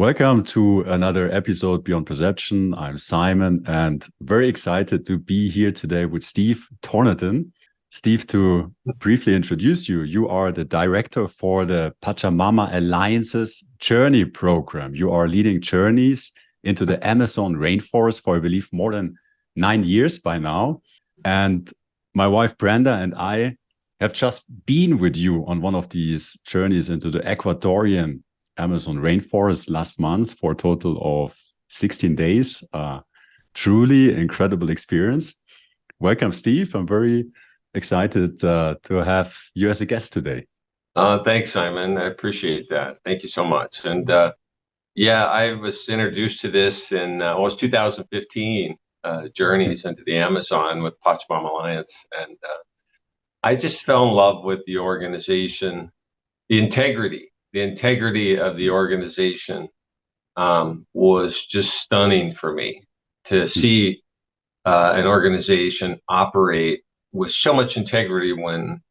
Welcome to another episode Beyond Perception. I'm Simon and very excited to be here today with Steve Torneten. Steve, to briefly introduce you, you are the director for the Pachamama Alliance's Journey program. You are leading journeys into the Amazon rainforest for, I believe, more than 9 years by now. And my wife, Brenda, and I have just been with you on one of these journeys into the Ecuadorian Amazon rainforest last month for a total of 16 days. Truly incredible experience. Welcome, Steve. I'm very excited to have you as a guest today. Thanks, Simon. I appreciate that. Thank you so much. And I was introduced to this in it was 2015, Journeys into the Amazon with Pachamama Alliance. And I just fell in love with the organization, the integrity of the organization was just stunning for me to see an organization operate with so much integrity when,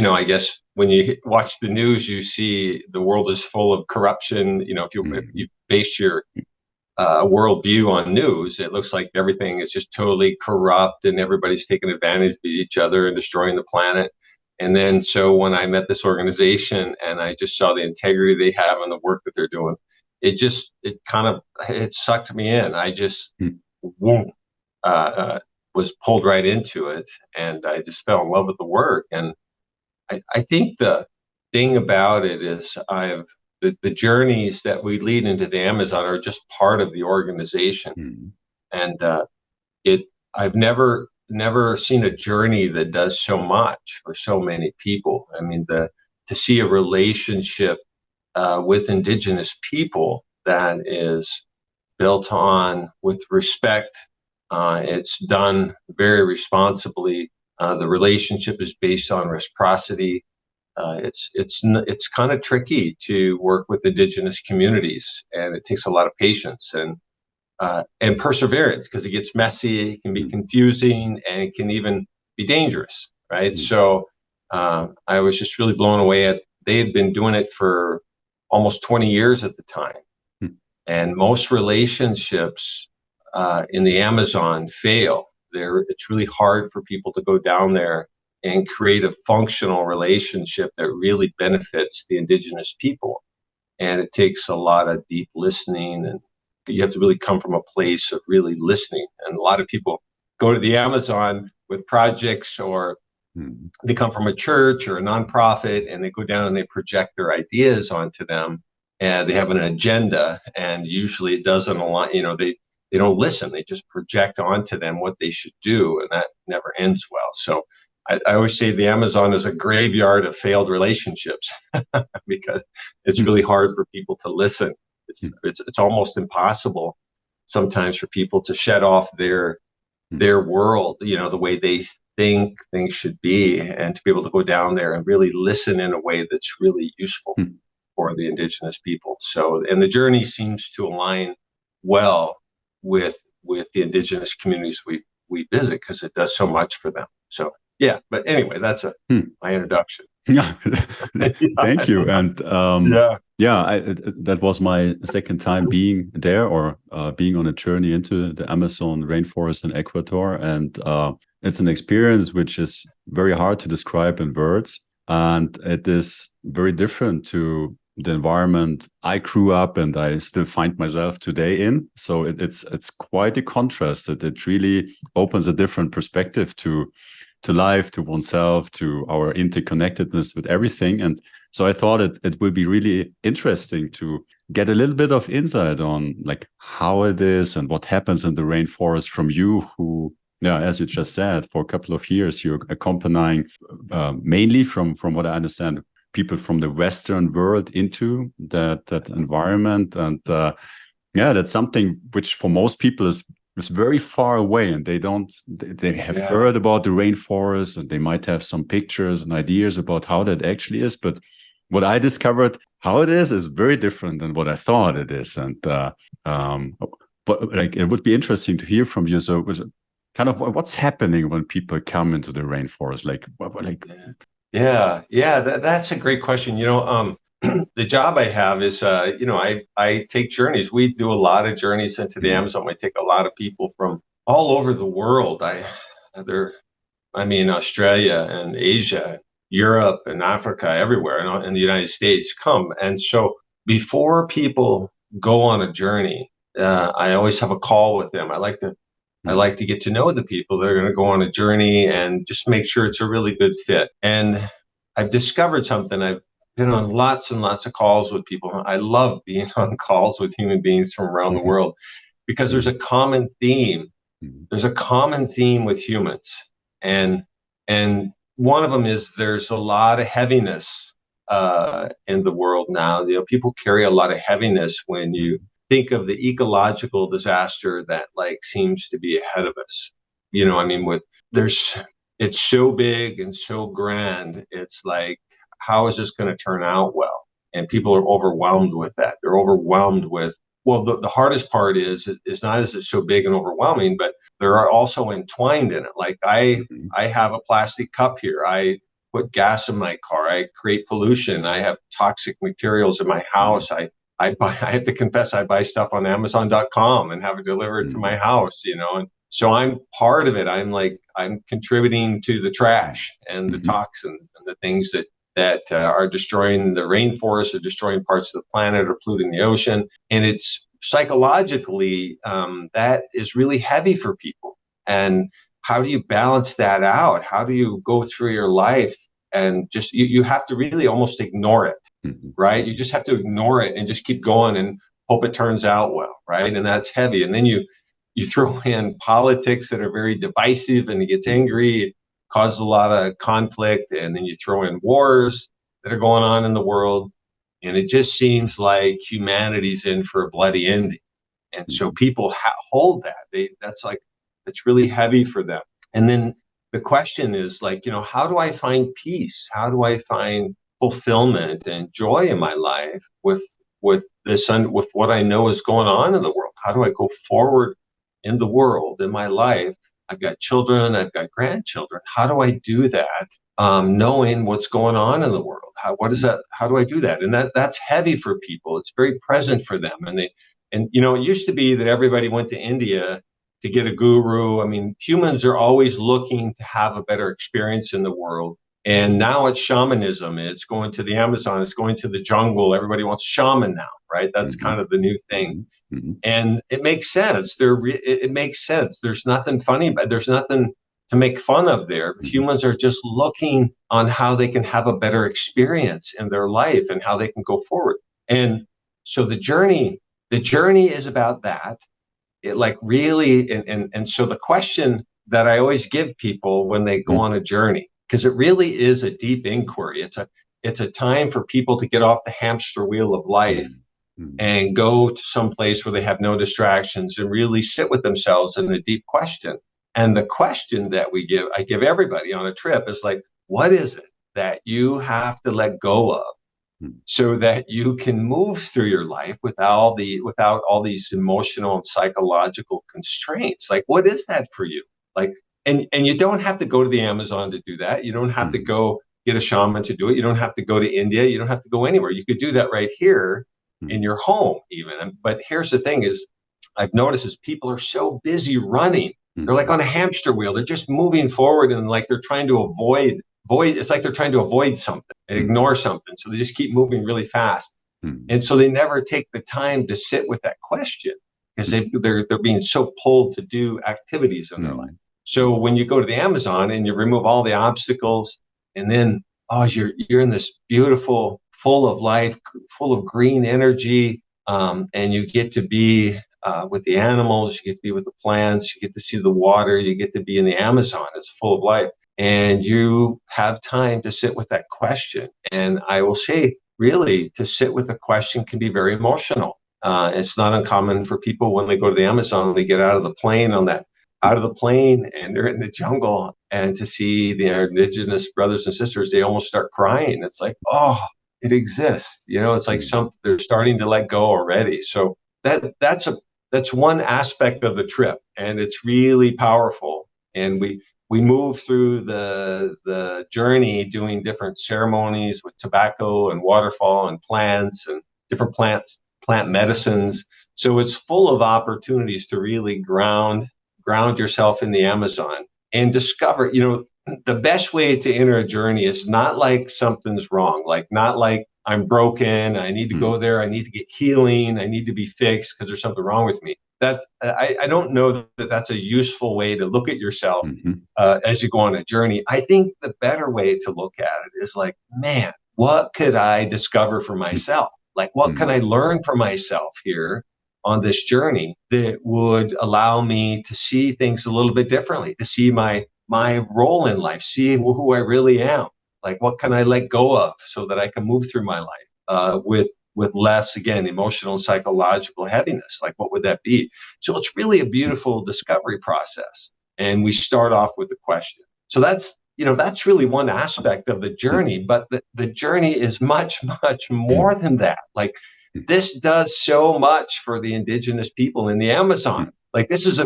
I guess when you watch the news, you see the world is full of corruption. If you base your worldview on news, it looks like everything is just totally corrupt and everybody's taking advantage of each other and destroying the planet. And then, so when I met this organization and I just saw the integrity they have and the work that they're doing, it sucked me in. I just, was pulled right into it, and I just fell in love with the work. And I think the thing about it is the journeys that we lead into the Amazon are just part of the organization. And I've never seen a journey that does so much for so many people. I mean, to see a relationship with Indigenous people that is built on with respect. It's done very responsibly. The relationship is based on reciprocity. It's kind of tricky to work with Indigenous communities, and it takes a lot of patience and perseverance, because it gets messy, it can be confusing, and it can even be dangerous, right? So I was just really blown away at, they had been doing it for almost 20 years at the time. And most relationships in the Amazon fail. It's really hard for people to go down there and create a functional relationship that really benefits the Indigenous people. And it takes a lot of deep listening, and you have to really come from a place of really listening. And a lot of people go to the Amazon with projects, or they come from a church or a nonprofit, and they go down and they project their ideas onto them, and they have an agenda, and usually it doesn't align. They don't listen. They just project onto them what they should do, and that never ends well. So I always say the Amazon is a graveyard of failed relationships because it's really hard for people to listen. It's almost impossible sometimes for people to shut off their world, the way they think things should be, and to be able to go down there and really listen in a way that's really useful for the Indigenous people. So, and the journey seems to align well with the Indigenous communities we visit, because it does so much for them. So yeah, but anyway, that's my introduction. Yeah, thank you. And that was my second time being there, or being on a journey into the Amazon rainforest in Ecuador. And it's an experience which is very hard to describe in words. And it is very different to the environment I grew up and I still find myself today in. So it's quite a contrast. It really opens a different perspective to life, to oneself, to our interconnectedness with everything. And so I thought it would be really interesting to get a little bit of insight on like how it is and what happens in the rainforest from you, who, as you just said, for a couple of years, you're accompanying mainly from what I understand, people from the Western world into that environment. And that's something which for most people is very far away, and they have heard about the rainforest, and they might have some pictures and ideas about how that actually is. But what I discovered, how it is very different than what I thought it is. And but like, it would be interesting to hear from you. So kind of what's happening when people come into the rainforest? Like, Yeah, that's a great question. the job I have is, I take journeys. We do a lot of journeys into the Amazon. We take a lot of people from all over the world. Australia and Asia, Europe and Africa, everywhere, and the United States come. And so before people go on a journey, I always have a call with them. I like to get to know the people that are going to go on a journey and just make sure it's a really good fit. And I've discovered something. I've been on lots and lots of calls with people. I love being on calls with human beings from around the world because there's a common theme. There's a common theme with humans. And one of them is there's a lot of heaviness in the world now. People carry a lot of heaviness when you think of the ecological disaster that seems to be ahead of us. It's so big and so grand. It's like, how is this going to turn out well? And people are overwhelmed with that. They're overwhelmed with, well, the hardest part is not as it's so big and overwhelming, but they're also entwined in it. Like I have a plastic cup here. I put gas in my car. I create pollution. I have toxic materials in my house. I have to confess, I buy stuff on Amazon.com and have it delivered to my house, and so I'm part of it. I'm contributing to the trash and the toxins and the things that are destroying the rainforest, or destroying parts of the planet, or polluting the ocean. And it's psychologically, that is really heavy for people. And how do you balance that out? How do you go through your life and just, you have to really almost ignore it, right? You just have to ignore it and just keep going and hope it turns out well, right? And that's heavy. And then you throw in politics that are very divisive, and it gets angry, it causes a lot of conflict, and then you throw in wars that are going on in the world, and it just seems like humanity's in for a bloody ending. And so people hold that. That's really heavy for them. And then the question is how do I find peace? How do I find fulfillment and joy in my life with this, with what I know is going on in the world? How do I go forward in the world, in my life? I've got children, I've got grandchildren. How do I do that? Knowing what's going on in the world. How do I do that? And that's heavy for people. It's very present for them. And it used to be that everybody went to India to get a guru. I mean, humans are always looking to have a better experience in the world. And now it's shamanism. It's going to the Amazon. It's going to the jungle. Everybody wants shaman now, right? That's kind of the new thing. And it makes sense. It makes sense. There's nothing funny, but there's nothing to make fun of there. Humans are just looking on how they can have a better experience in their life and how they can go forward. And so the journey is about that. It really, and so the question that I always give people when they go on a journey, because it really is a deep inquiry. It's a time for people to get off the hamster wheel of life and go to some place where they have no distractions and really sit with themselves in a deep question. And the question that I give everybody on a trip is what is it that you have to let go of so that you can move through your life without all these emotional and psychological constraints? What is that for you? And you don't have to go to the Amazon to do that. You don't have to go get a shaman to do it. You don't have to go to India. You don't have to go anywhere. You could do that right here in your home even. But here's the thing is, I've noticed is people are so busy running. They're on a hamster wheel. They're just moving forward and they're trying to avoid. It's like they're trying to avoid something, ignore something. So they just keep moving really fast. And so they never take the time to sit with that question because they're being so pulled to do activities in their life. So when you go to the Amazon and you remove all the obstacles, and then you're in this beautiful, full of life, full of green energy, and you get to be with the animals, you get to be with the plants, you get to see the water, you get to be in the Amazon. It's full of life, and you have time to sit with that question. And I will say, really, to sit with a question can be very emotional. It's not uncommon for people when they go to the Amazon, they get out of the plane and they're in the jungle, and to see their indigenous brothers and sisters, they almost start crying. It's it exists. It's like they're starting to let go already. So that's one aspect of the trip, and it's really powerful. And we move through the journey doing different ceremonies with tobacco and waterfall and plants and different plant medicines. So it's full of opportunities to really ground yourself in the Amazon and discover, the best way to enter a journey is not like something's wrong, like not like I'm broken, I need to go there, I need to get healing, I need to be fixed because there's something wrong with me. I don't know that that's a useful way to look at yourself as you go on a journey. I think the better way to look at it is like, man, what could I discover for myself? Like, what can I learn for myself here on this journey that would allow me to see things a little bit differently, to see my role in life, see who I really am. Like, what can I let go of so that I can move through my life with less, again, emotional and psychological heaviness? Like, what would that be? So it's really a beautiful discovery process. And we start off with the question. So that's really one aspect of the journey, but the journey is much, much more than that. Like, this does so much for the indigenous people in the Amazon. Like, this is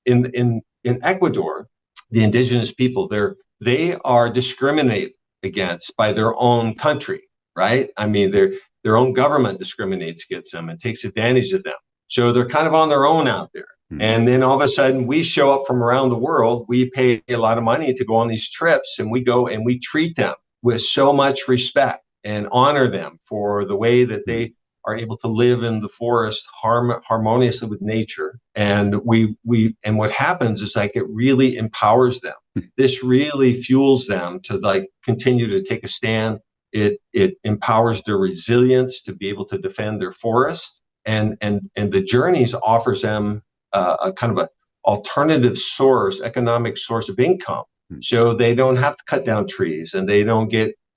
in Ecuador, the indigenous people, they are discriminated against by their own country, right? I mean, their own government discriminates against them and takes advantage of them. So they're kind of on their own out there. And then all of a sudden we show up from around the world. We pay a lot of money to go on these trips, and we go and we treat them with so much respect and honor them for the way that they are able to live in the forest harmoniously with nature. And and what happens is, like, it really empowers them. This really fuels them to, like, continue to take a stand. It empowers their resilience to be able to defend their forest. And the journeys offers them a kind of an alternative economic source of income. So they don't have to cut down trees, and they don't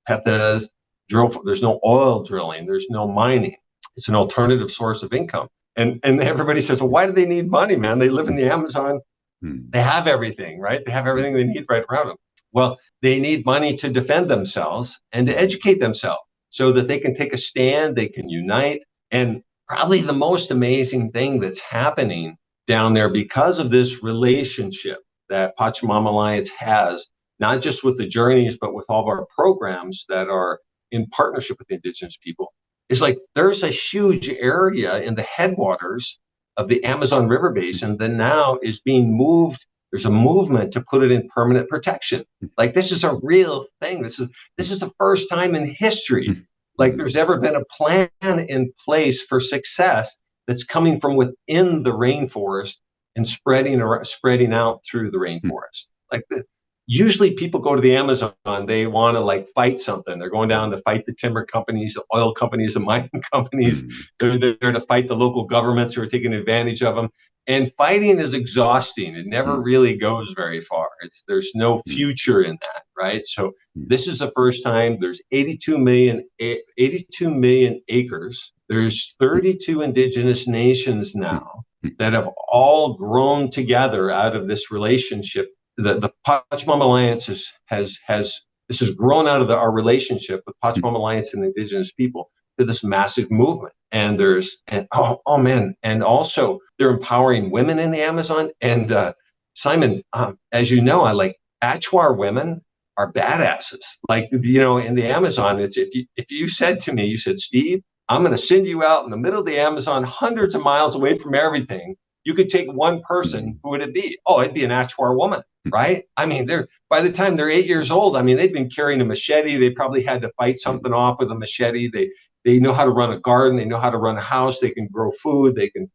have to drill. There's no oil drilling. There's no mining. It's an alternative source of income. And everybody says, well, why do they need money, man? They live in the Amazon. They have everything, right? They have everything they need right around them. Well, they need money to defend themselves and to educate themselves so that they can take a stand, they can unite. And probably the most amazing thing that's happening down there, because of this relationship that Pachamama Alliance has, not just with the journeys, but with all of our programs that are in partnership with the indigenous people, is like there's a huge area in the headwaters of the Amazon River Basin that now is being moved. There's a movement to put it in permanent protection. Like, this is a real thing. This is the first time in history, like, there's ever been a plan in place for success that's coming from within the rainforest and spreading out through the rainforest. Like, usually people go to the Amazon, they want to, like, fight something. They're going down to fight the timber companies, the oil companies, the mining companies. They're there to fight the local governments who are taking advantage of them. And fighting is exhausting. It never really goes very far. There's no future in that, right? So this is the first time. There's 82 million acres. There's 32 indigenous nations now that have all grown together out of this relationship. The Pachamama Alliance has grown out of our relationship with Pachamama Alliance and the indigenous people to this massive movement. And and also they're empowering women in the Amazon. And Simon, as you know, I like Achuar women are badasses. Like, in the Amazon, it's if you said to me, you said, Steve, I'm going to send you out in the middle of the Amazon, hundreds of miles away from everything. You could take one person. Who would it be? Oh, it'd be an Achuar woman, right? I mean, by the time they're 8 years old, I mean, they've been carrying a machete. They probably had to fight something off with a machete. They know how to run a garden. They know how to run a house. They can grow food. They can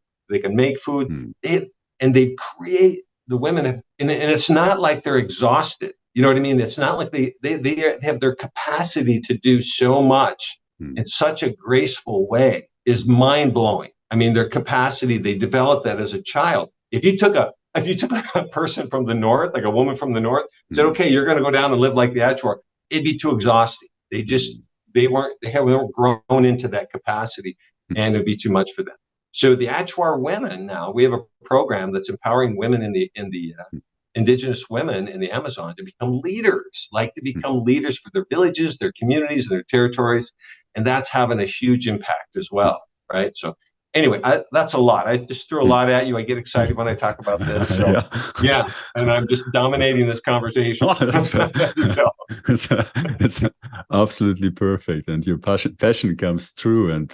make food. They create the women, and it's not like they're exhausted. You know what I mean? It's not like they have their capacity to do so much in such a graceful way is mind blowing. I mean, their capacity, they developed that as a child. If you took a person from the north, like a woman from the north, said, okay, you're going to go down and live like the Achuar, it'd be too exhausting. They haven't grown into that capacity, and it'd be too much for them. So the Achuar women, now we have a program that's empowering women in the indigenous women in the Amazon to become leaders, for their villages, their communities, and their territories. And that's having a huge impact as well, right? So anyway, that's a lot. I just threw a lot at you. I get excited when I talk about this. So Yeah. yeah, and I'm just dominating this conversation. Oh, it's absolutely perfect, and your passion comes through. And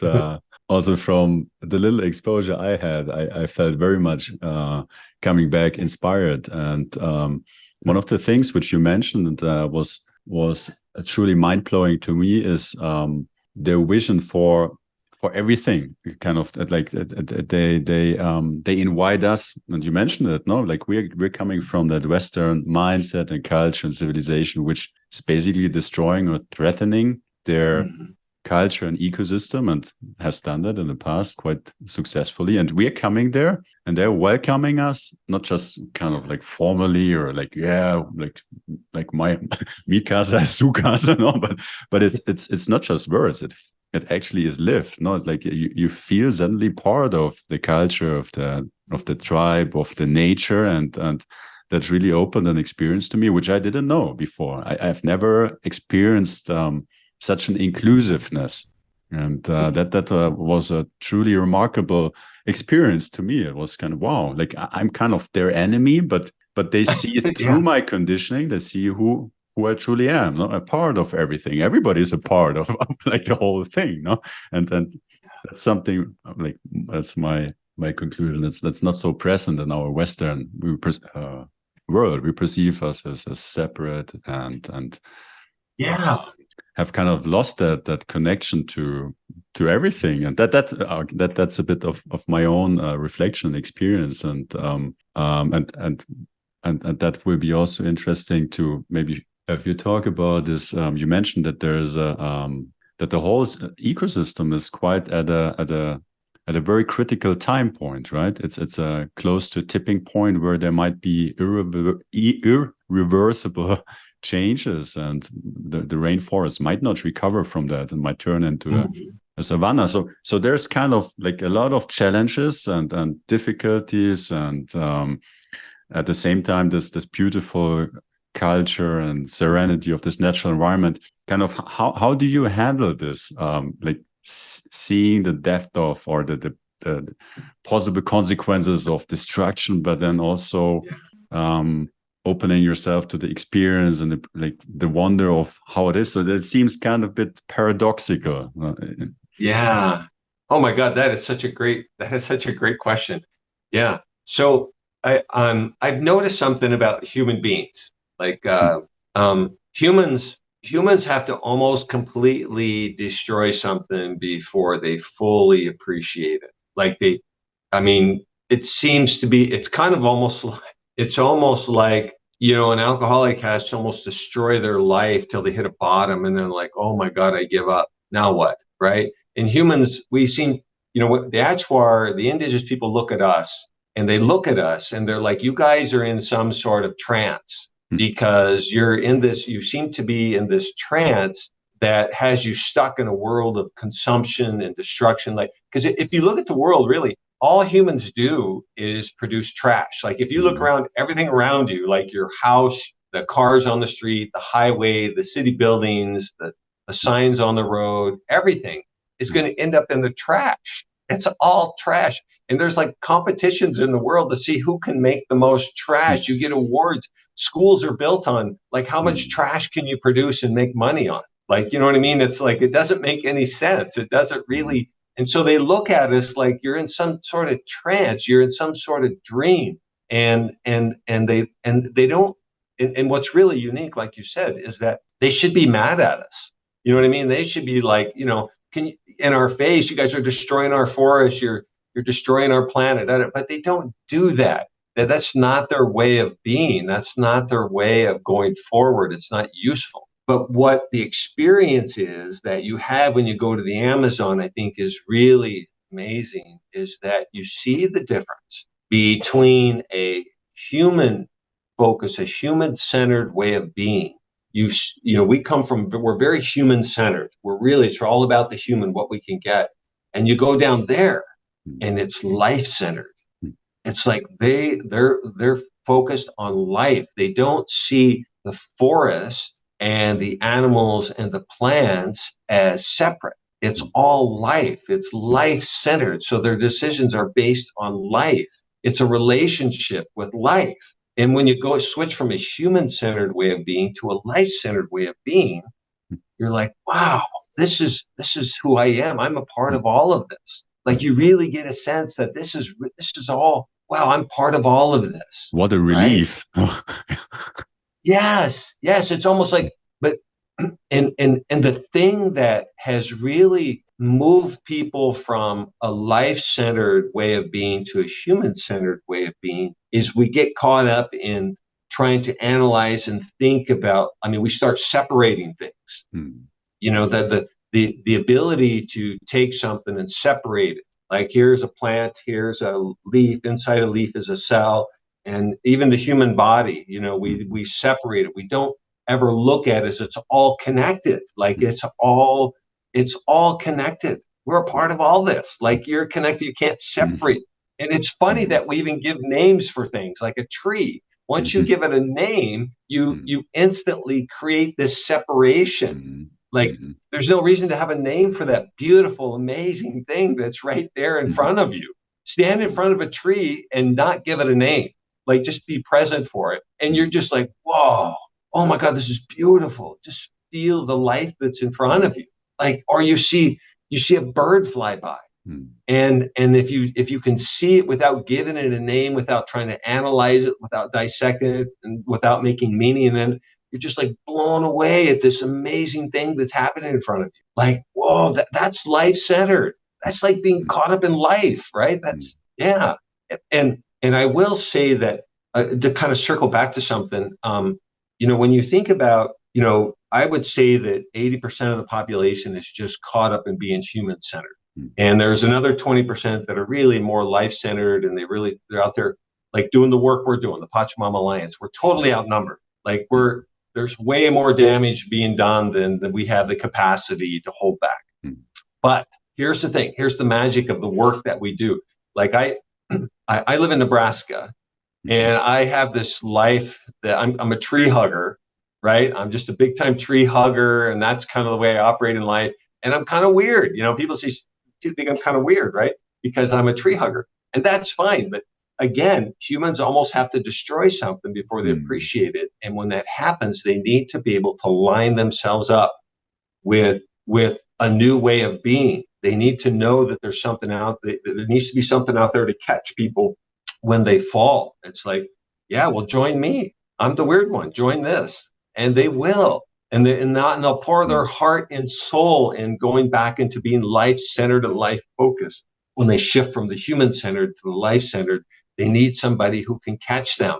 also from the little exposure I had, I felt very much coming back inspired. And one of the things which you mentioned was truly mind blowing to me is their vision for everything. Kind of like they invite us, and you mentioned it, no, like we're coming from that Western mindset and culture and civilization, which is basically destroying or threatening their culture and ecosystem, and has done that in the past quite successfully. And we're coming there, and they're welcoming us, not just kind of like formally or like, yeah, like my mikasa sukasa, no, but it's not just words. It actually is lived. No, it's like you feel suddenly part of the culture of the tribe, of the nature, and that's really opened an experience to me, which I didn't know before. I've never experienced such an inclusiveness, and that was a truly remarkable experience to me. It was kind of wow, like I'm kind of their enemy, but they see through my conditioning. They see who I truly am, not a part of everything. Everybody is a part of like the whole thing, no? And that's something like that's my conclusion. That's not so present in our Western world. We perceive us as separate and yeah, have kind of lost that connection to everything, and that's a bit of my own reflection experience, and that will be also interesting to maybe if you talk about this. You mentioned that there's that the whole ecosystem is quite at a very critical time point, right? It's a close to tipping point where there might be irreversible changes, and the rainforest might not recover from that and might turn into a savanna. So there's kind of like a lot of challenges and difficulties, and at the same time this beautiful culture and serenity of this natural environment. Kind of how do you handle this, like seeing the depth of or the possible consequences of destruction, but then also opening yourself to the experience and the wonder of how it is. So that seems kind of a bit paradoxical. Yeah. Oh my God, that is such a great question. Yeah. So I've noticed something about human beings. Like humans have to almost completely destroy something before they fully appreciate it. Like I mean, it seems to be, it's almost like, an alcoholic has to almost destroy their life till they hit a bottom and then like, oh my God, I give up. Now what? Right? In humans, we seem, the Achuar, the indigenous people look at us and they're like, you guys are in some sort of trance because you seem to be in this trance that has you stuck in a world of consumption and destruction. Like, because if you look at the world, really, all humans do is produce trash. Like if you look around, everything around you, like your house, the cars on the street, the highway, the city buildings, the signs on the road, everything is going to end up in the trash. It's all trash. And there's like competitions in the world to see who can make the most trash. You get awards. Schools are built on like how much trash can you produce and make money on. Like, you know what I mean? It's like, it doesn't make any sense. It doesn't really. And so they look at us like you're in some sort of trance, you're in some sort of dream. And they don't, and what's really unique, like you said, is that they should be mad at us. You know what I mean? They should be like, can you, in our face, you guys are destroying our forest, you're destroying our planet. But they don't do that. That's not their way of being. That's not their way of going forward. It's not useful. But what the experience is that you have when you go to the Amazon, I think is really amazing, is that you see the difference between a human focus, a human-centered way of being. We're very human-centered. It's all about the human, what we can get. And you go down there and it's life-centered. It's like they're focused on life. They don't see the forest and the animals and the plants as separate. It's all life. It's life-centered. So their decisions are based on life. It's a relationship with life. And when you go switch from a human-centered way of being to a life-centered way of being, you're like, wow, this is who I am. I'm a part of all of this. Like you really get a sense that this is all, wow, I'm part of all of this. What a relief. Right? Yes. It's almost like, but and the thing that has really moved people from a life-centered way of being to a human-centered way of being is we get caught up in trying to analyze and think about, I mean, we start separating things. You know, the ability to take something and separate it. Like here's a plant, here's a leaf, inside a leaf is a cell, and even the human body, you know, we separate it. We don't ever look at it as it's all connected. Like it's all connected. We're a part of all this. Like you're connected, you can't separate. And it's funny that we even give names for things like a tree. Once you give it a name, you instantly create this separation. Like there's no reason to have a name for that beautiful, amazing thing that's right there in front of you. Stand in front of a tree and not give it a name. Like just be present for it. And you're just like, whoa, oh my God, this is beautiful. Just feel the life that's in front of you. Like, or you see a bird fly by. And if you can see it without giving it a name, without trying to analyze it, without dissecting it, and without making meaning in it, you're just like blown away at this amazing thing that's happening in front of you. Like, whoa, that's life-centered. That's like being caught up in life, right? That's And I will say that to kind of circle back to something, you know, when you think about, you know, I would say that 80% of the population is just caught up in being human-centered. And there's another 20% that are really more life-centered, and they're out there like doing the work we're doing, the Pachamama Alliance. We're totally outnumbered. Like there's way more damage being done than we have the capacity to hold back. But here's the thing. Here's the magic of the work that we do. Like I live in Nebraska, and I have this life that I'm a tree hugger, right? I'm just a big time tree hugger, and that's kind of the way I operate in life. And I'm kind of weird. You know, people think I'm kind of weird, right? Because I'm a tree hugger, and that's fine. But again, humans almost have to destroy something before they appreciate it. And when that happens, they need to be able to line themselves up with a new way of being. They need to know that there's something out there. There needs to be something out there to catch people when they fall. It's like, yeah, well, join me. I'm the weird one. Join this. And they will. And they'll pour their heart and soul in going back into being life-centered and life-focused. When they shift from the human-centered to the life-centered, they need somebody who can catch them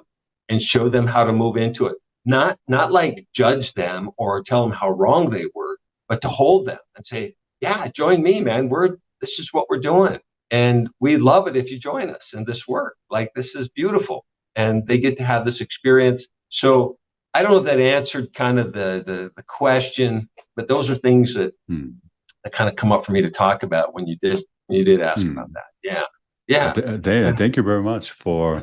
and show them how to move into it. Not like judge them or tell them how wrong they were, but to hold them and say, yeah, join me, man. This is what we're doing. And we love it if you join us in this work. Like, this is beautiful. And they get to have this experience. So I don't know if that answered kind of the question, but those are things that kind of come up for me to talk about when you did ask about that. Yeah. Thank you very much for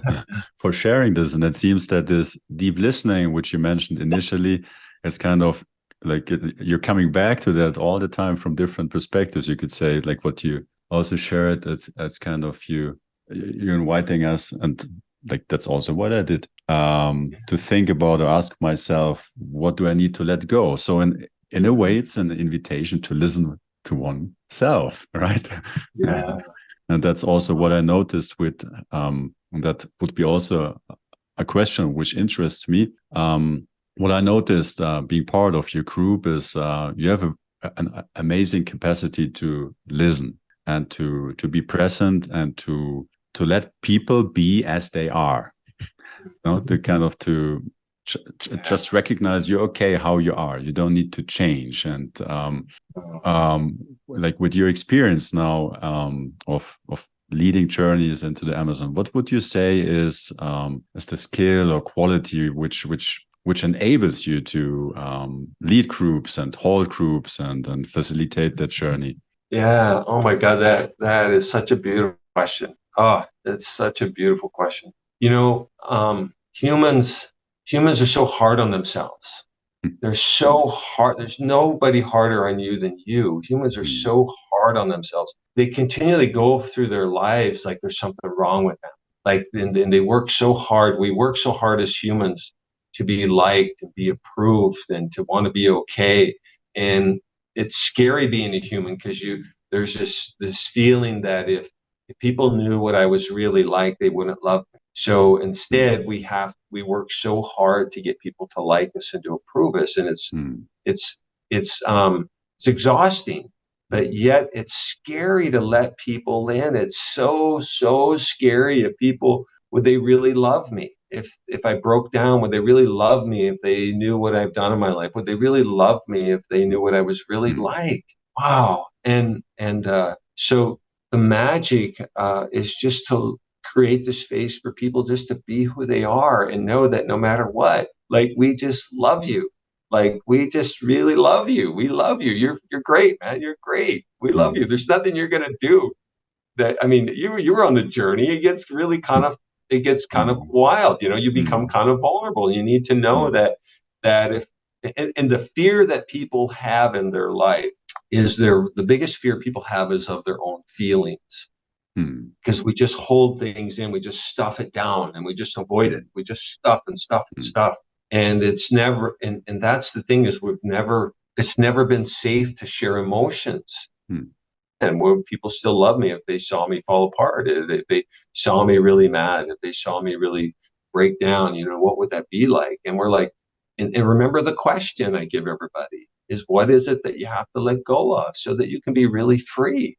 sharing this. And it seems that this deep listening, which you mentioned initially, it's kind of like you're coming back to that all the time from different perspectives. You could say, like what you also shared, it's kind of you're inviting us, and like that's also what I did, to think about or ask myself, what do I need to let go? So in a way, it's an invitation to listen to oneself, right? Yeah. And that's also what I noticed with that would be also a question which interests me. What I noticed being part of your group is you have an amazing capacity to listen and to be present and to let people be as they are. To kind of just recognize you're okay how you are. You don't need to change. And like with your experience now of leading journeys into the Amazon, what would you say is the skill or quality which enables you to lead groups and hold groups and facilitate that journey? Yeah. Oh my God, that is such a beautiful question. Oh, it's such a beautiful question. You know, humans are so hard on themselves. They're so hard. There's nobody harder on you than you. Humans are so hard on themselves. They continually go through their lives like there's something wrong with them. Like, and they work so hard. We work so hard as humans to be liked and be approved and to want to be okay. And it's scary being a human because there's this feeling that if people knew what I was really like, they wouldn't love me. So instead, we work so hard to get people to like us and to approve us, and it's it's exhausting, but yet it's scary to let people in. It's so scary. If people, would they really love me? If I broke down, would they really love me? If they knew what I've done in my life, would they really love me? If they knew what I was really like? Wow. And so the magic is just to create the space for people just to be who they are and know that no matter what, like, we just love you. Like, we just really love you. We love you. You're great, man. You're great. We love you. There's nothing you're gonna do that. I mean, you were on the journey. It gets kind of wild. You become kind of vulnerable. You need to know that if and the fear that people have in their life is the biggest fear people have is of their own feelings, because we just hold things in, we just stuff it down, and we just avoid it. We just stuff and stuff and stuff, and it's never. And that's the thing, is it's never been safe to share emotions. And when people still love me, if they saw me fall apart, if they saw me really mad, if they saw me really break down, what would that be like? And we're like, and remember, the question I give everybody is, what is it that you have to let go of so that you can be really free?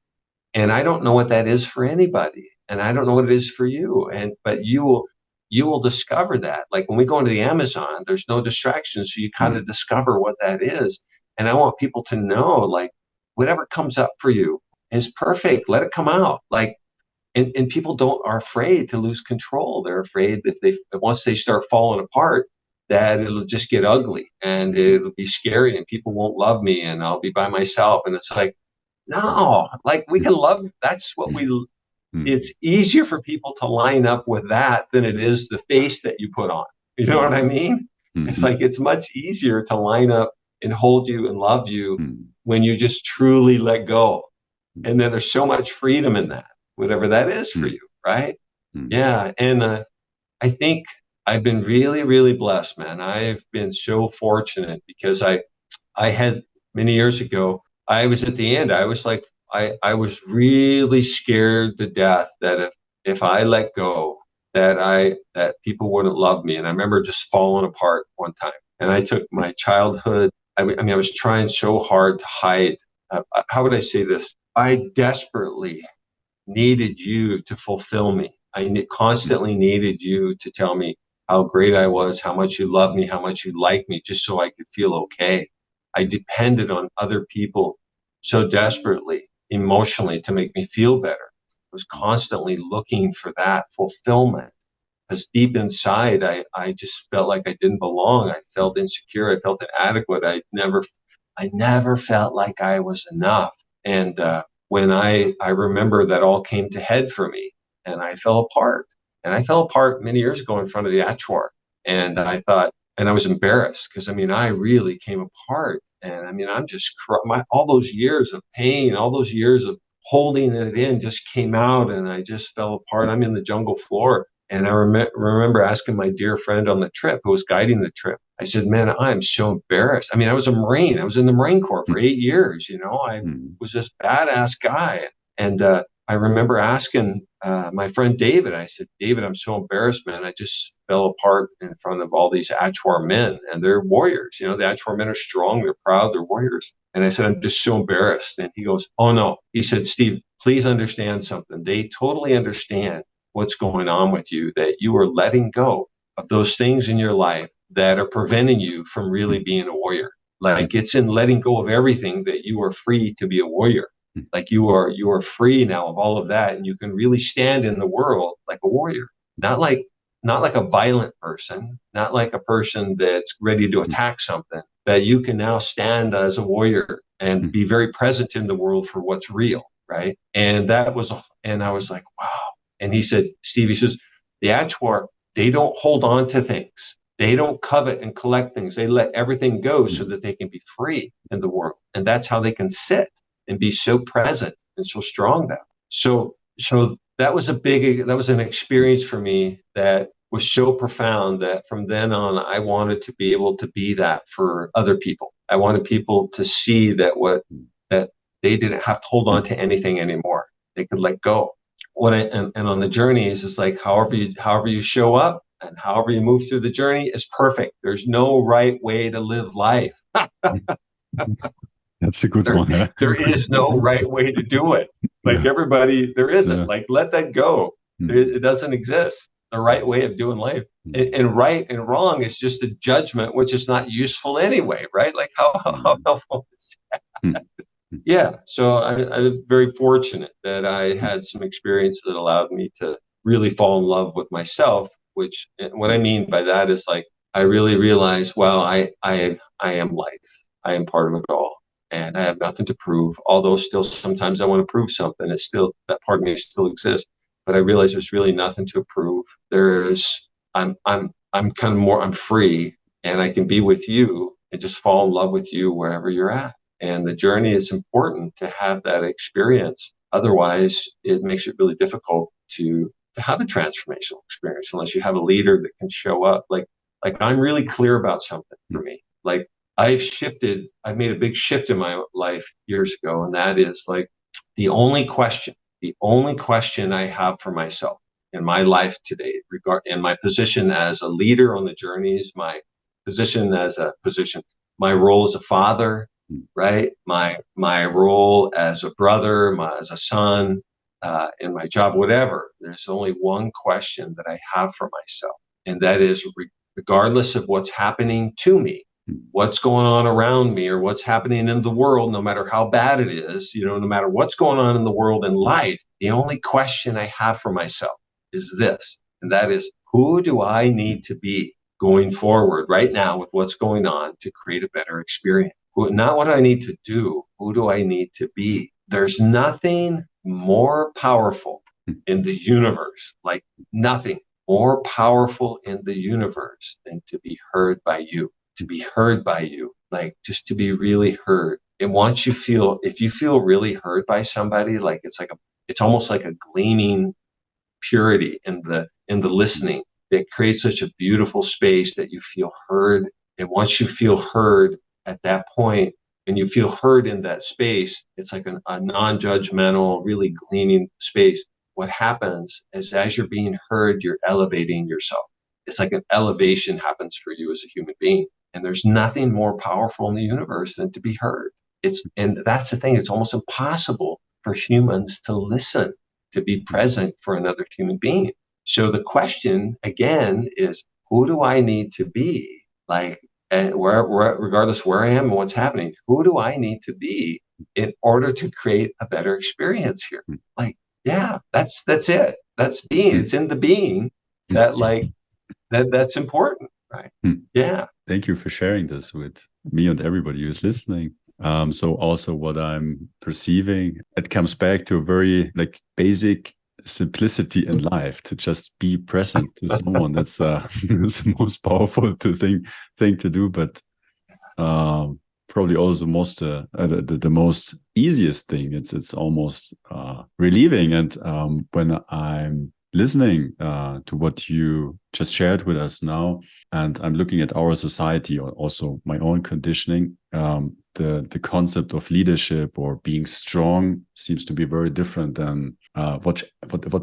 And I don't know what that is for anybody, and I don't know what it is for you. But you will discover that. Like, when we go into the Amazon, there's no distractions, so you kind of discover what that is. And I want people to know, like, whatever comes up for you is perfect. Let it come out. Like, and people are afraid to lose control. They're afraid once they start falling apart, that it'll just get ugly and it'll be scary and people won't love me and I'll be by myself. And it's like, no, like, we can love. It's easier for people to line up with that than it is the face that you put on. You know what I mean? It's like, it's much easier to line up and hold you and love you when you just truly let go. And then there's so much freedom in that, whatever that is for you, right? Yeah. And I think I've been really, really blessed, man. I've been so fortunate because I had, many years ago, I was at the end. I was like, I was really scared to death that if I let go, that people wouldn't love me. And I remember just falling apart one time. And I took my childhood. I mean, I was trying so hard to hide. How would I say this? I desperately needed you to fulfill me. Constantly needed you to tell me how great I was, how much you love me, how much you like me, just so I could feel okay. I depended on other people so desperately, emotionally, to make me feel better. I was constantly looking for that fulfillment, because deep inside, I just felt like I didn't belong. I felt insecure. I felt inadequate. I never felt like I was enough. And when I remember that all came to head for me, and I fell apart. And I fell apart many years ago in front of the Achuar. And I thought, and I was embarrassed, because I mean, I really came apart. And I mean, I'm just all those years of pain, all those years of holding it in just came out, and I just fell apart. I'm in the jungle floor. And I remember asking my dear friend on the trip, who was guiding the trip, I said, man, I'm so embarrassed. I mean, I was a Marine. I was in the Marine Corps for 8 years. I was this badass guy. And I remember asking my friend David, I said, David, I'm so embarrassed, man. I just fell apart in front of all these Achuar men, and they're warriors. The Achuar men are strong, they're proud, they're warriors. And I said, I'm just so embarrassed. And he goes, oh, no. He said, Steve, please understand something. They totally understand what's going on with you, that you are letting go of those things in your life that are preventing you from really being a warrior. Like, it's in letting go of everything that you are free to be a warrior. Like, you are free now of all of that, and you can really stand in the world like a warrior, not like a violent person, not like a person that's ready to attack something, that you can now stand as a warrior and be very present in the world for what's real, right? And I was like, wow. And he said, Steve, he says, the Achuar, they don't hold on to things. They don't covet and collect things. They let everything go so that they can be free in the world. And that's how they can sit and be so present and so strong now. So that was an experience for me that was so profound that from then on, I wanted to be able to be that for other people. I wanted people to see that they didn't have to hold on to anything anymore. They could let go. And on the journeys, it's like however you show up and however you move through the journey is perfect. There's no right way to live life. That's a good one. Huh? There is no right way to do it. Like everybody, there isn't. Yeah. Like let that go. It doesn't exist. The right way of doing life. And right and wrong is just a judgment, which is not useful anyway, right? Like how helpful is that? Yeah. So I'm very fortunate that I had some experience that allowed me to really fall in love with myself, which what I mean by that is like I really realized, well, I am life. I am part of it all. And I have nothing to prove. Although still sometimes I want to prove something. It's still that part of me still exists. But I realize there's really nothing to prove. I'm kind of more I'm free and I can be with you and just fall in love with you wherever you're at. And the journey is important to have that experience. Otherwise, it makes it really difficult to have a transformational experience unless you have a leader that can show up. Like I'm really clear about something for me. Like I've made a big shift in my life years ago. And that is like the only question I have for myself in my life today, in my position as a leader on the journeys, my my role as a father, right? My role as a brother, as a son, in my job, whatever. There's only one question that I have for myself, and that is, regardless of what's happening to me, what's going on around me, or what's happening in the world, no matter how bad it is, no matter what's going on in the world and life, the only question I have for myself is this, and that is, who do I need to be going forward right now with what's going on to create a better experience? Not what I need to do, who do I need to be? There's nothing more powerful in the universe, like nothing more powerful in the universe than to be heard by you, like just to be really heard. And if you feel really heard by somebody, like it's almost like a gleaming purity in the listening that creates such a beautiful space that you feel heard. And once you feel heard at that point, and you feel heard in that space, it's like a non-judgmental, really gleaming space. What happens is as you're being heard, you're elevating yourself. It's like an elevation happens for you as a human being. And there's nothing more powerful in the universe than to be heard. And that's the thing. It's almost impossible for humans to listen, to be present for another human being. So the question again is, who do I need to be? Like, and regardless where I am and what's happening, who do I need to be in order to create a better experience here? Like, yeah, that's it. That's being. It's in the being that that's important, right? Yeah. Thank you for sharing this with me and everybody who's listening. So also what I'm perceiving, it comes back to a very basic simplicity in life, to just be present to someone. That's that's the most powerful thing to do, but probably also the most easiest thing. It's almost relieving. And when I'm listening to what you just shared with us now, and I'm looking at our society or also my own conditioning, the concept of leadership or being strong seems to be very different than what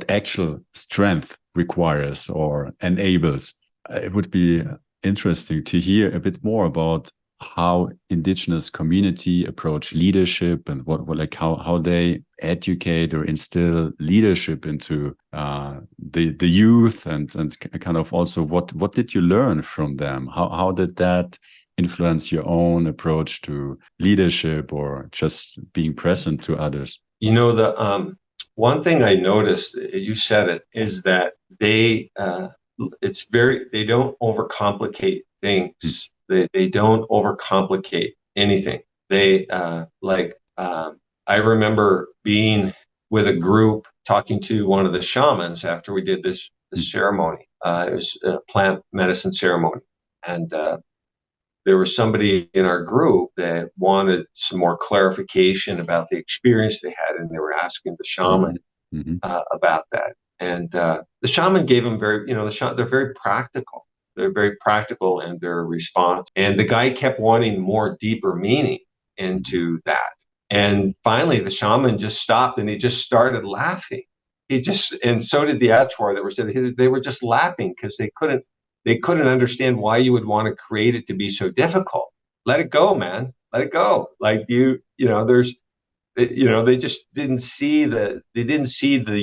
actual strength requires or enables. It would be interesting to hear a bit more about how indigenous community approach leadership and how they educate or instill leadership into the youth, and kind of also what did you learn from them? How did that influence your own approach to leadership or just being present to others? The one thing I noticed, you said it, is that they don't overcomplicate things. They don't overcomplicate anything. I remember being with a group talking to one of the shamans after we did this ceremony. It was a plant medicine ceremony. And there was somebody in our group that wanted some more clarification about the experience they had, and they were asking the shaman about that. And the shaman gave them very, they're very practical. They're very practical in their response. And the guy kept wanting more deeper meaning into that. And finally, the shaman just stopped and he just started laughing. And so did the Achuar that were sitting. They were just laughing because they couldn't understand why you would want to create it to be so difficult. Let it go, man. Let it go. Like they just didn't see the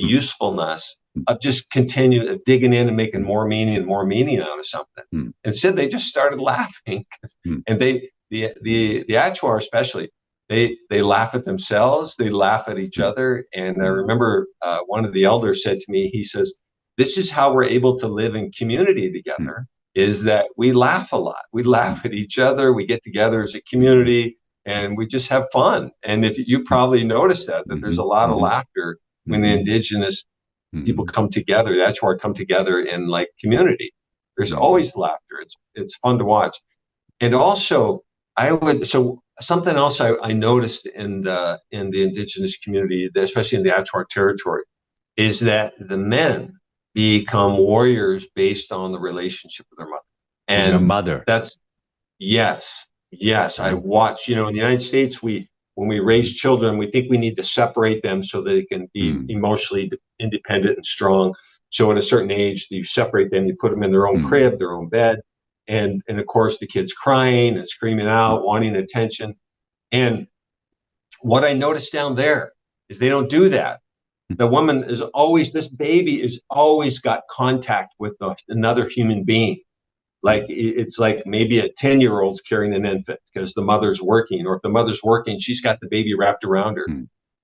usefulness of just continuing digging in and making more meaning out of something. Instead, they just started laughing, and the Achuar especially, they laugh at themselves, they laugh at each other. And I remember one of the elders said to me, he says, "This is how we're able to live in community together. Is that we laugh a lot. We laugh at each other. We get together as a community." And we just have fun. And if you probably notice that there's a lot of laughter when the Indigenous people come together, the Achuar come together in like community. There's always laughter. It's fun to watch. And also, something else I noticed in the Indigenous community, especially in the Achuar territory, is that the men become warriors based on the relationship with their mother. And their mother. Yes, I watch, in the United States, when we raise children, we think we need to separate them so they can be emotionally independent and strong. So at a certain age, you separate them, you put them in their own crib, their own bed. And of course, the kid's crying and screaming out, wanting attention. And what I noticed down there is they don't do that. This baby is always got contact with another human being. Like it's like maybe a 10-year-old's carrying an infant because the mother's working, or if the mother's working, she's got the baby wrapped around her.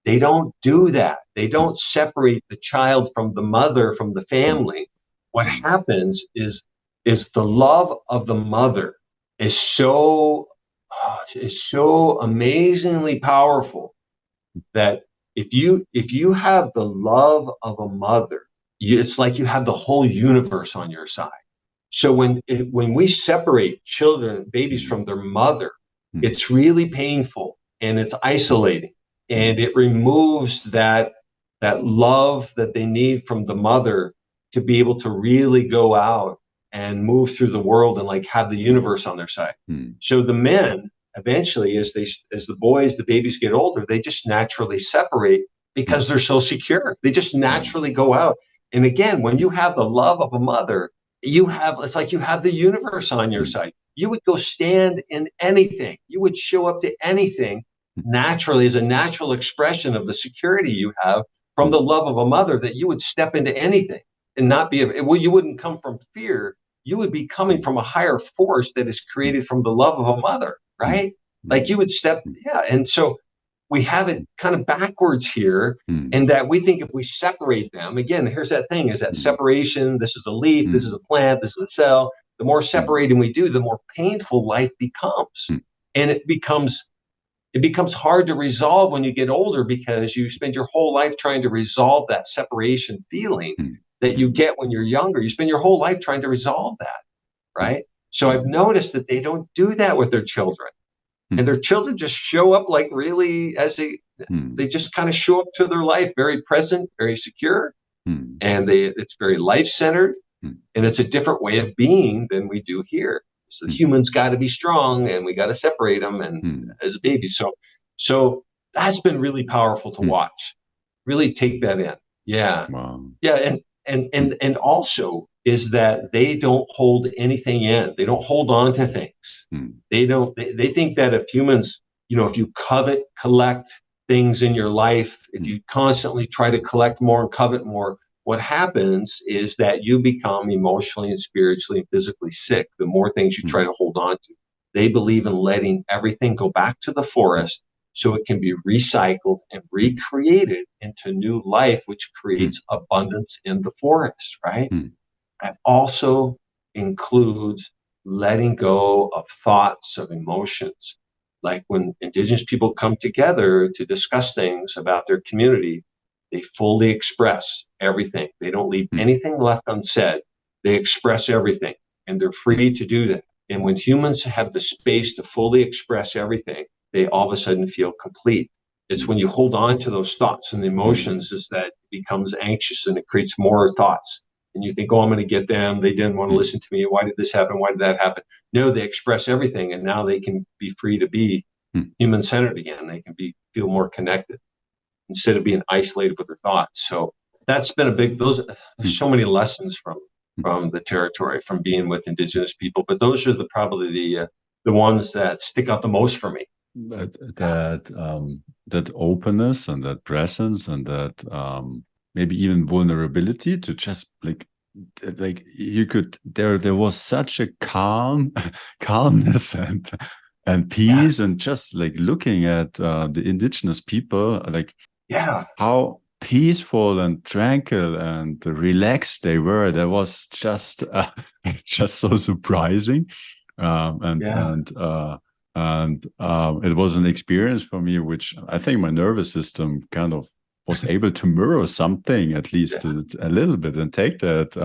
They don't do that. They don't separate the child from the mother, from the family. What happens is the love of the mother is so amazingly powerful that if you have the love of a mother, it's like you have the whole universe on your side. So when we separate babies from their mother, it's really painful and it's isolating, and it removes that love that they need from the mother to be able to really go out and move through the world and like have the universe on their side. So the men eventually, as the babies get older, they just naturally separate because they're so secure. They just naturally go out. And again, when you have the love of a mother, it's like you have the universe on your side. You would go stand in anything. You would show up to anything naturally as a natural expression of the security you have from the love of a mother, that you would step into anything and not be, you wouldn't come from fear. You would be coming from a higher force that is created from the love of a mother, right? Like you would and so we have it kind of backwards here, in that we think if we separate them, again, here's that thing, is that separation, this is a leaf, this is a plant, this is a cell. The more separating we do, the more painful life becomes. And it becomes hard to resolve when you get older, because you spend your whole life trying to resolve that separation feeling that you get when you're younger. You spend your whole life trying to resolve that, right? So I've noticed that they don't do that with their children. And their children just show up like really they just kind of show up to their life very present, very secure, and it's very life-centered, and it's a different way of being than we do here. So the humans got to be strong, and we got to separate them and as a baby. So that's been really powerful to watch. Really take that in. Yeah. Wow. Yeah, and also is that they don't hold anything in. They don't hold on to things. They think that if humans, if you collect things in your life, if you constantly try to collect more and covet more, what happens is that you become emotionally and spiritually and physically sick the more things you try to hold on to. They believe in letting everything go back to the forest so it can be recycled and recreated into new life, which creates abundance in the forest, right? That also includes letting go of thoughts, of emotions. Like when Indigenous people come together to discuss things about their community, they fully express everything. They don't leave anything left unsaid. They express everything, and they're free to do that. And when humans have the space to fully express everything, they all of a sudden feel complete. It's when you hold on to those thoughts and emotions is that it becomes anxious and it creates more thoughts. And you think, oh, I'm going to get them. They didn't want to listen to me. Why did this happen? Why did that happen? No, they express everything. And now they can be free to be human-centered again. They can feel more connected instead of being isolated with their thoughts. So that's been a big, there's so many lessons from the territory, from being with Indigenous people. But those are probably the ones that stick out the most for me. That openness and that presence and that maybe even vulnerability to just like you could there was such a calmness and peace and just like looking at the Indigenous people, like how peaceful and tranquil and relaxed they were. That was just so surprising, and it was an experience for me, which I think my nervous system kind of was able to mirror something, at least a little bit, and take that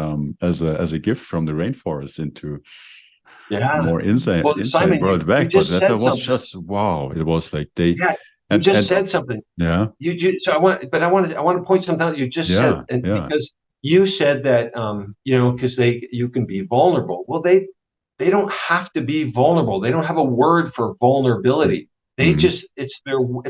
as a gift from the rainforest into more inside Simon, world back. But that was just wow! It was like they. You just said something. Yeah. So I want to point something out. You just said, because you said that because you can be vulnerable. Well, they don't have to be vulnerable. They don't have a word for vulnerability. They just it's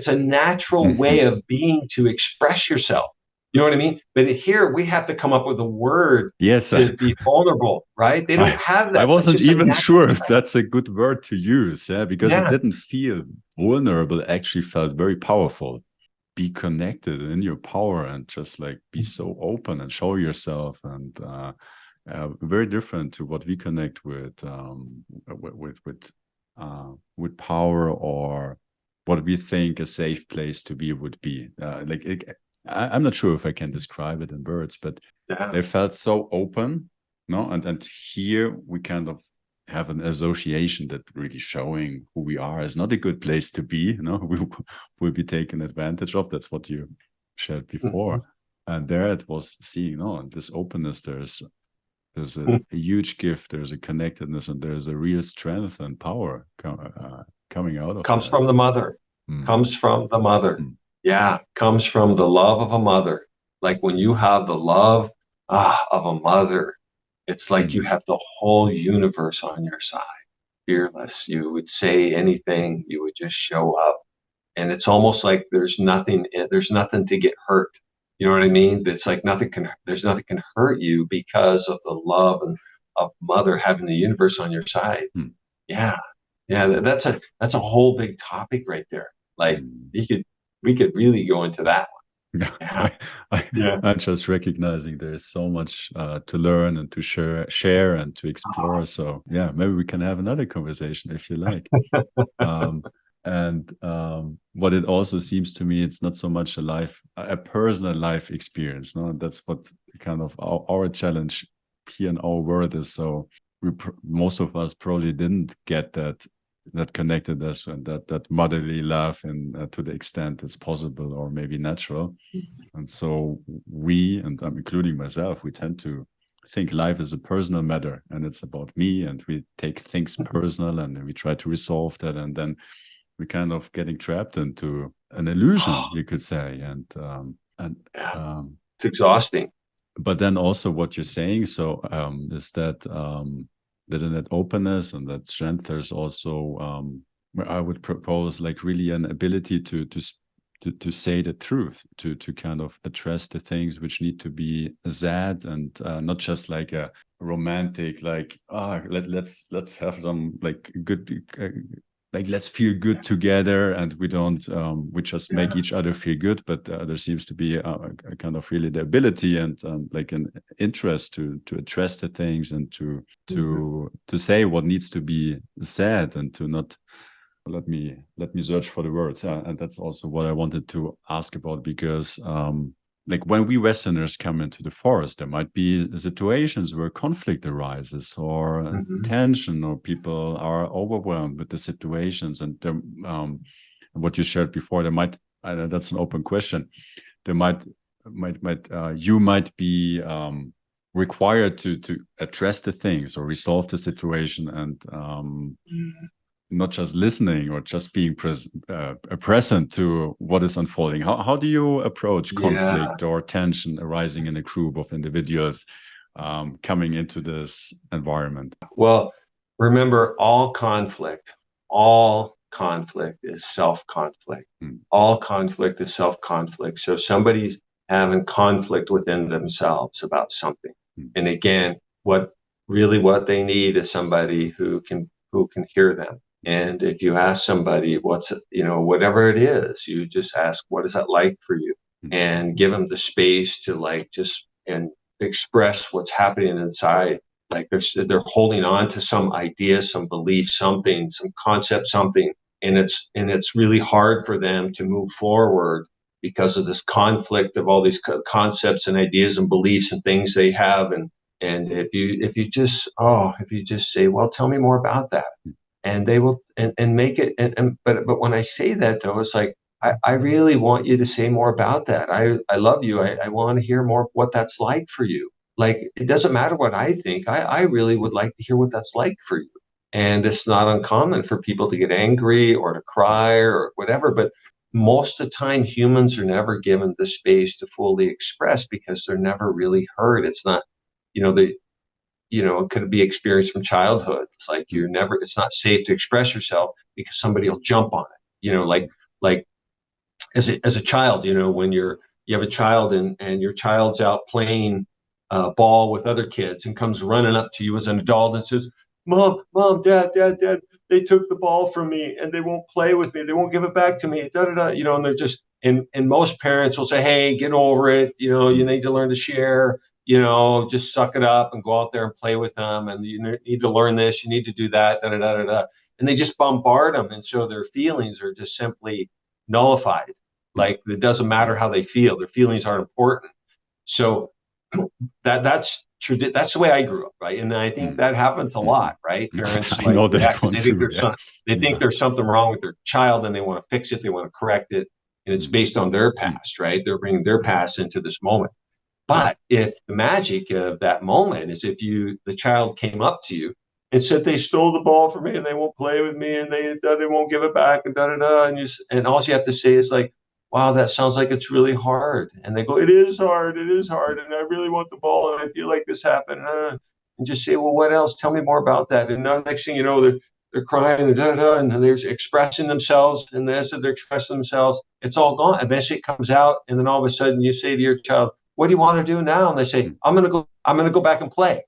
a natural way of being to express yourself. You know what I mean? But here we have to come up with a word to be vulnerable, right? They don't have that. I wasn't even sure if that's a good word to use, because it didn't feel vulnerable. It actually felt very powerful. Be connected in your power and just like be so open and show yourself, and very different to what we connect with power, or what we think a safe place to be would be. I'm not sure if I can describe it in words, but they felt so open, no? And here we kind of have an association that really showing who we are is not a good place to be, we will be taken advantage of. That's what you shared before. And there it was seeing, this openness, there's a huge gift, there's a connectedness, and there's a real strength and power coming out of comes from the mother. Comes from the mother. Comes from the love of a mother. Like when you have the love of a mother, it's like you have the whole universe on your side. Fearless. You would say anything, you would just show up. And it's almost like there's nothing to get hurt. You know what I mean? It's like there's nothing can hurt you because of the love of mother having the universe on your side. That's a whole big topic right there. Like we could really go into that one. I'm just recognizing there's so much to learn and to share and to explore. So maybe we can have another conversation if you like. And what it also seems to me, it's not so much a personal life experience. No, that's what kind of our challenge here in our world is. So most of us probably didn't get that connectedness and that motherly love, and to the extent it's possible or maybe natural. And so and I'm including myself, we tend to think life is a personal matter and it's about me, and we take things personal and we try to resolve that, and then we're kind of getting trapped into an illusion, you could say, and it's exhausting. But then also what you're saying, so is that that in that openness and that strength, there's also where I would propose like really an ability to say the truth, to kind of address the things which need to be said, and not just like a romantic let's have some like good let's feel good together, and we just make each other feel good. But there seems to be a kind of really the ability and like an interest to address the things and to say what needs to be said, and to not let me search for the words. And that's also what I wanted to ask about, because like when we Westerners come into the forest, there might be situations where conflict arises, or tension, or people are overwhelmed with the situations. And what you shared before, there might, that's an open question. There you might be required to address the things or resolve the situation, and not just listening or just being present to what is unfolding. How do you approach conflict or tension arising in a group of individuals coming into this environment? Well, remember, all conflict is self-conflict. All conflict is self-conflict. So somebody's having conflict within themselves about something. And again, what they need is somebody who can hear them. And if you ask somebody whatever it is, you just ask, what is that like for you? And give them the space to and express what's happening inside. Like they're holding on to some idea, some belief, something, some concept, something, and it's really hard for them to move forward because of this conflict of all these concepts and ideas and beliefs and things they have. And if you just say, well, tell me more about that, and they will and make it. But when I say that, though, it's like, I really want you to say more about that. I love you. I want to hear more what that's like for you. Like, it doesn't matter what I think. I really would like to hear what that's like for you. And it's not uncommon for people to get angry or to cry or whatever. But most of the time, humans are never given the space to fully express because they're never really heard. It's not, it could be experienced from childhood. It's like it's not safe to express yourself because somebody will jump on it. Like as a child, when you have a child and your child's out playing ball with other kids and comes running up to you as an adult and says, Mom, Dad, they took the ball from me and they won't play with me. They won't give it back to me. And they're just, and most parents will say, hey, get over it. You need to learn to share, just suck it up and go out there and play with them. And you need to learn this, you need to do that, And they just bombard them. And so their feelings are just simply nullified. Like, it doesn't matter how they feel. Their feelings aren't important. So that's true. That's the way I grew up, right? And I think that happens a lot, right? Parents I know that one too. They think there's something wrong with their child and they want to fix it, they want to correct it, and it's based on their past, right? They're bringing their past into this moment. But if the magic of that moment is if the child came up to you and said they stole the ball from me and they won't play with me and they won't give it back and and all you have to say is like, wow, that sounds like it's really hard. And they go, it is hard, and I really want the ball, and I feel like this happened. And just say, well, what else? Tell me more about that. And now next thing you know, they're crying and they're expressing themselves. And as they're expressing themselves, it's all gone. Eventually it comes out, and then all of a sudden you say to your child, what do you want to do now? And they say, I'm gonna go back and play.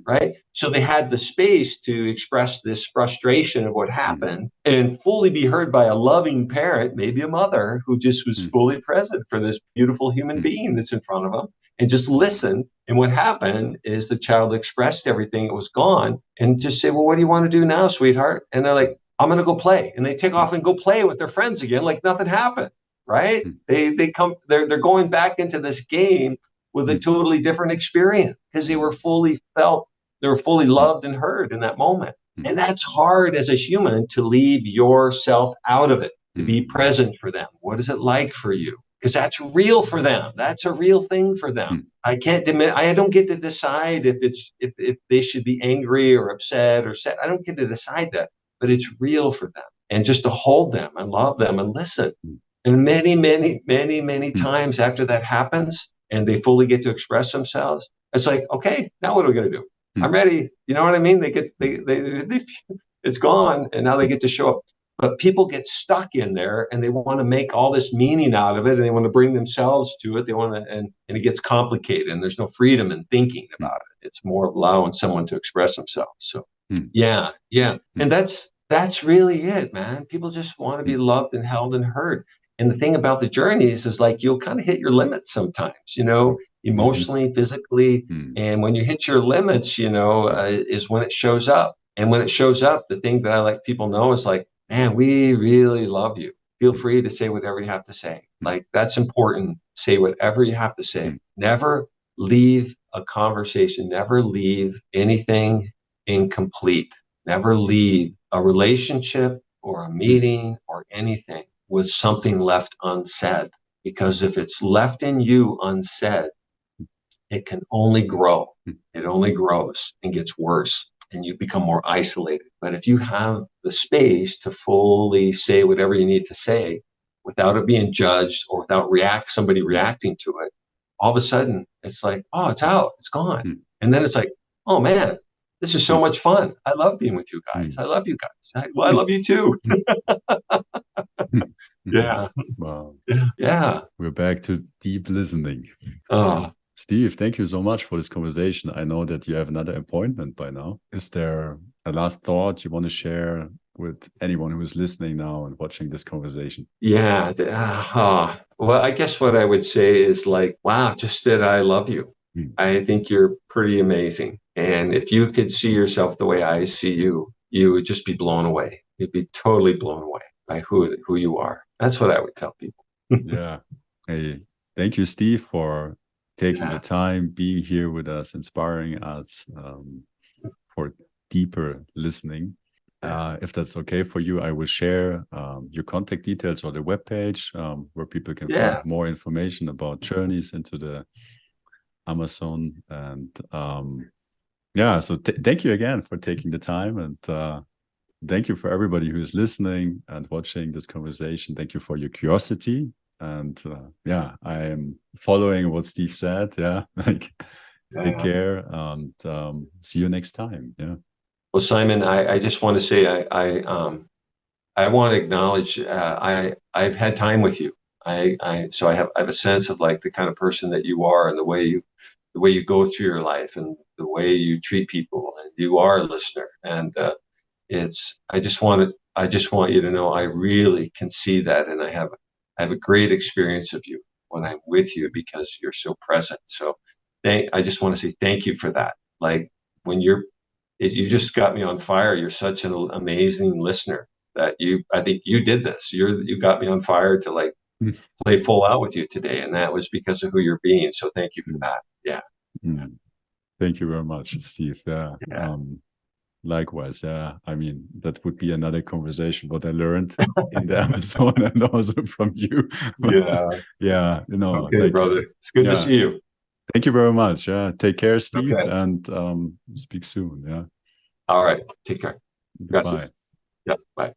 Right? So they had the space to express this frustration of what happened and fully be heard by a loving parent, maybe a mother, who just was fully present for this beautiful human being that's in front of them and just listened. And what happened is the child expressed everything, it was gone, and just say, well, what do you want to do now, sweetheart? And they're like, I'm going to go play. And they take off and go play with their friends again, like nothing happened. Right? They're going back into this game with a totally different experience because they were fully loved and heard in that moment. And that's hard as a human, to leave yourself out of it, to be present for them. What is it like for you? Because that's real for them. That's a real thing for them. I don't get to decide if they should be angry or upset or sad. I don't get to decide that, but it's real for them. And just to hold them and love them and listen. And many, many, many, many times after that happens and they fully get to express themselves, it's like, okay, now what are we going to do? I'm ready. You know what I mean? It's gone, and now they get to show up. But people get stuck in there, and they want to make all this meaning out of it, and they want to bring themselves to it. They want to, and it gets complicated, and there's no freedom in thinking about it. It's more allowing someone to express themselves. So, yeah, and that's really it, man. People just want to be loved and held and heard. And the thing about the journeys is, like, you'll kind of hit your limits sometimes, emotionally, physically. And when you hit your limits, is when it shows up. And when it shows up, the thing that I like people know is like, man, we really love you. Feel free to say whatever you have to say. Like, that's important. Say whatever you have to say. Never leave a conversation. Never leave anything incomplete. Never leave a relationship or a meeting or anything with something left unsaid. Because if it's left in you unsaid, it can only grow. It only grows and gets worse, and you become more isolated. But if you have the space to fully say whatever you need to say without it being judged or without somebody reacting to it, all of a sudden it's like, oh, it's out, it's gone. And then it's like, oh man, this is so much fun. I love being with you guys. I love you guys. Well, I love you too. Yeah. Wow. Yeah. We're back to deep listening. Oh. Steve, thank you so much for this conversation. I know that you have another appointment by now. Is there a last thought you want to share with anyone who is listening now and watching this conversation? Yeah. Well, I guess what I would say is like, wow, just that I love you. I think you're pretty amazing. And if you could see yourself the way I see you, you would just be blown away. You'd be totally blown away by who you are. That's what I would tell people. Yeah. Hey, thank you, Steve, for taking the time, being here with us, inspiring us for deeper listening. If that's okay for you, I will share your contact details or the webpage where people can find more information about journeys into the Amazon. And so thank you again for taking the time, and thank you for everybody who is listening and watching this conversation. Thank you for your curiosity. And I am following what Steve said. Like take care, and see you next time. Well, Simon, I just want to say I want to acknowledge I've had time with you. So I have a sense of like the kind of person that you are and the way you go through your life and the way you treat people, and you are a listener. And I just want you to know I really can see that, and I have a great experience of you when I'm with you because you're so present. So I just want to say thank you for that. Like when you just got me on fire. You're such an amazing listener that I think you did this. You got me on fire to like play full out with you today. And that was because of who you're being. So thank you for that. Yeah. Thank you very much, Steve. Likewise. I mean, that would be another conversation, what I learned in the Amazon and also from you. Okay, brother. It's good to see you. Thank you very much. Take care, Steve, and speak soon. All right. Take care. Bye. Yeah. Bye.